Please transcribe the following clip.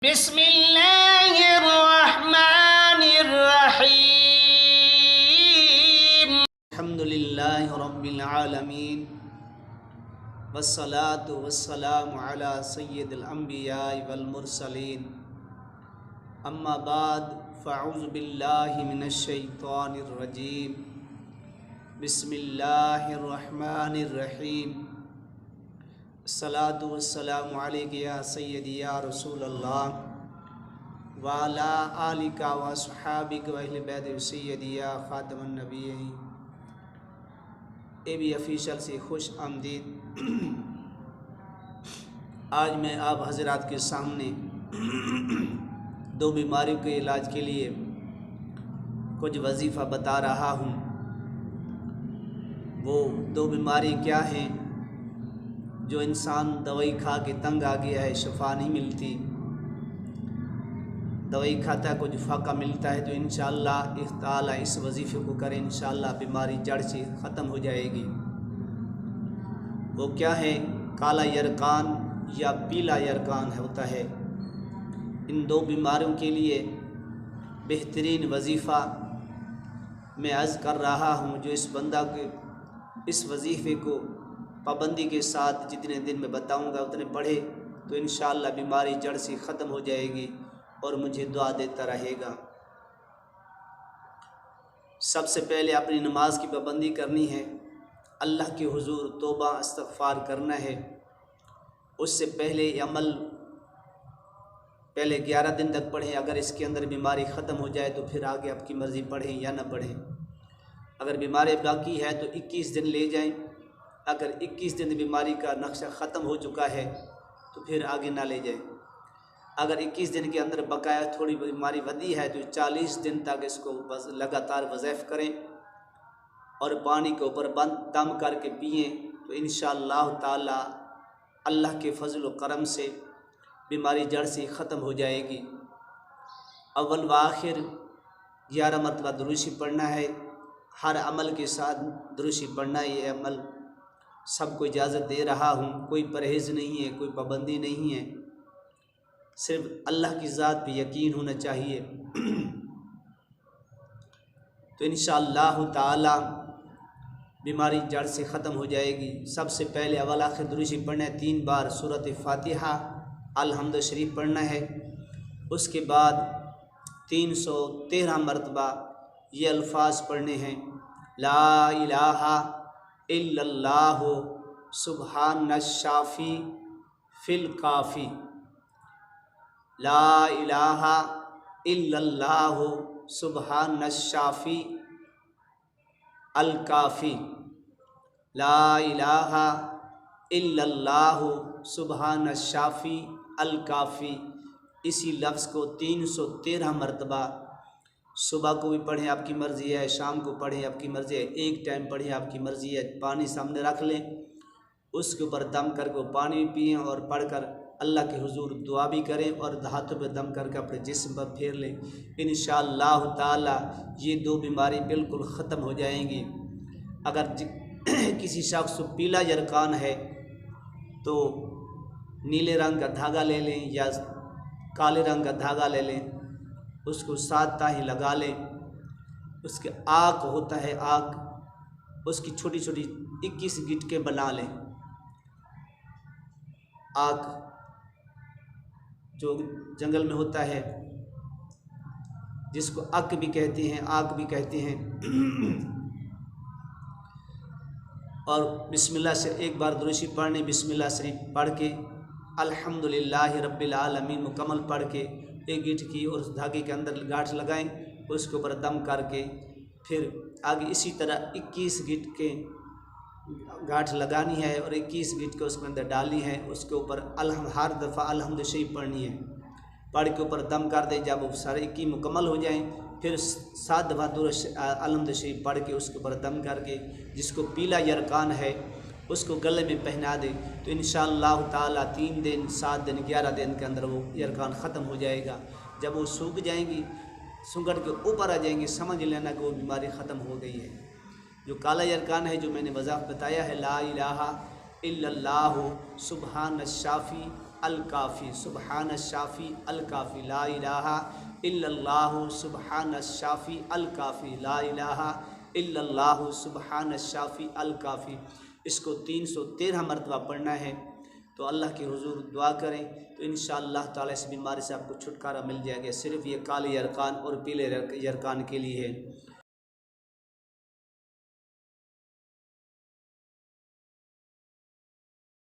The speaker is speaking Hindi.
बिस्मिल्लाहिर्रहमानिर्रहीम। अल्हम्दुलिल्लाहि रब्बिल आलमीन वस्सलातु वस्सलामु अला सय्यिदिल अंबियाइ वल मुरसलीन। अम्मा बाद फ़अऊज़ु बिल्लाहि मिनश शैतानिर रजीम। बिस्मिल्लाहिर्रहमानिर्रहीम। अस्सलातु वस्सलामु अलैका या सय्यदी या रसूलल्लाह व अला आलिका व अस्हाबिका व अहले बैत सय्यदी या खातमुन नबिय्यीन। ए भी ऑफिशियल से खुश आमदीद। आज मैं आप हजरात के सामने दो बीमारियों के इलाज के लिए कुछ वजीफ़ा बता रहा हूँ। वो दो बीमारी क्या हैं जो इंसान दवाई खा के तंग आ गया है, शफा नहीं मिलती, दवाई खाता है कुछ फाका मिलता है, तो इंशाअल्लाह ताला इस वजीफ़े को करें, इंशाअल्लाह बीमारी जड़ से ख़त्म हो जाएगी। वो क्या है? काला यरकान या पीला यरकान होता है। इन दो बीमारियों के लिए बेहतरीन वजीफ़ा मैं अर्ज़ कर रहा हूँ, जो इस बंदा के इस वजीफ़े को पाबंदी के साथ जितने दिन में बताऊँगा उतने पढ़े तो इंशाअल्लाह बीमारी जड़ से ख़त्म हो जाएगी और मुझे दुआ देता रहेगा। सबसे पहले अपनी नमाज की पाबंदी करनी है, अल्लाह के हुजूर तौबा इस्तग़फ़ार करना है। उससे पहले अमल पहले 11 दिन तक पढ़ें। अगर इसके अंदर बीमारी ख़त्म हो जाए तो फिर आगे आपकी मर्ज़ी पढ़ें या ना पढ़ें। अगर बीमारी बाकी है तो 21 दिन ले जाएं। अगर 21 दिन बीमारी का नक्शा ख़त्म हो चुका है तो फिर आगे ना ले जाएं। अगर 21 दिन के अंदर बकाया थोड़ी बीमारी वधी है तो 40 दिन तक इसको लगातार वज़ीफ़ करें और पानी के ऊपर दम करके पिएँ, तो इंशाअल्लाह ताला अल्लाह के फजल व करम से बीमारी जड़ से ख़त्म हो जाएगी। अव्वल व आखिर 11 मरतबा दुरूशी पढ़ना है। हर अमल के साथ दुरूशी पढ़ना, ये अमल सबको इजाज़त दे रहा हूँ। कोई परहेज़ नहीं है, कोई पाबंदी नहीं है, सिर्फ अल्लाह की ज़ात पे यकीन होना चाहिए। तो इंशाअल्लाह ताला बीमारी जड़ से ख़त्म हो जाएगी। सबसे पहले अव्वल आखिर दुरूशी पढ़ना है। 3 बार सूरत फ़ातिहा अलहम्द शरीफ पढ़ना है। उसके बाद 313 मरतबा ये अल्फाज पढ़ने हैं, ला इलाहा इल्लल्लाहु सुब्हानश शाफ़ी फिल काफ़ी। ला इलाहा इल्लल्लाहु सुब्हानश शाफ़ी अल काफ़ी। ला इलाहा इल्लल्लाहु सुब्हानश शाफ़ी अल काफ़ी। इसी लफ्ज़ को 313 मरतबा सुबह को भी पढ़ें, आपकी मर्ज़ी है, शाम को पढ़ें, आपकी मर्ज़ी है, एक टाइम पढ़ें, आपकी मर्ज़ी है। पानी सामने रख लें, उसके ऊपर दम करके वो पानी भी पिएँ और पढ़कर अल्लाह के हुजूर दुआ भी करें और हाथों पे दम करके अपने जिस्म पर फेर लें। इंशाअल्लाह ताला ये दो बीमारी बिल्कुल ख़त्म हो जाएंगी। अगर किसी शख्स को पीला यरकान है तो नीले रंग का धागा ले लें या काले रंग का धागा ले लें, उसको 7 ताही लगा लें। उसके आँख होता है, आँख उसकी छोटी छोटी 21 गिटकें बना लें। आँख जो जंगल में होता है जिसको अक भी कहते हैं, आँख भी कहते हैं। और बिस्मिल्लाह से एक बार दुरूशी पढ़ने, बिस्मिल्लाह शरीफ पढ़ के अल्हम्दुलिल्लाहि रब्बिल आलमीन मुकम्मल पढ़ के एक गिट की और उस धागे के अंदर गांठ लगाएं, उसके ऊपर दम करके फिर आगे इसी तरह 21 गिट के गांठ लगानी है और 21 गिट के उसके अंदर डालनी है। उसके ऊपर हर दफ़ा अल्हम्द शरीफ पढ़नी है, पढ़ के ऊपर दम कर दें। जब वो सारे 21 मुकम्मल हो जाएं फिर 7 दफ़ा अल्हम्द शरीफ पढ़ के उसके ऊपर दम करके जिसको पीला यरकान है उसको गले में पहना दे, तो इंशाअल्लाह ताला 3 दिन 7 दिन 11 दिन के अंदर वो यरकान ख़त्म हो जाएगा। जब वो सूख जाएंगी, सुगड़ के ऊपर आ जाएंगी, समझ लेना कि वो बीमारी ख़त्म हो गई है। जो काला यरकान है, जो मैंने वज़ाफ़ बताया है, ला इलाहा इल्लल्लाहु सुब्हानश शाफ़ी अल काफ़ी सुबहान शाफ़ी अल काफ़ी ला इलाहा इल्लल्लाहु सुबहान शाफ़ी अल काफ़ी ला इलाहा इल्लल्लाहु सुबहान शाफ़ी अल काफ़ी। इसको 313 मरतबा पढ़ना है। तो अल्लाह के हुजूर दुआ करें तो इंशाअल्लाह ताला इस बीमारी से आपको छुटकारा मिल जाएगा। सिर्फ़ ये काले यरकान और पीले यरकान के लिए है।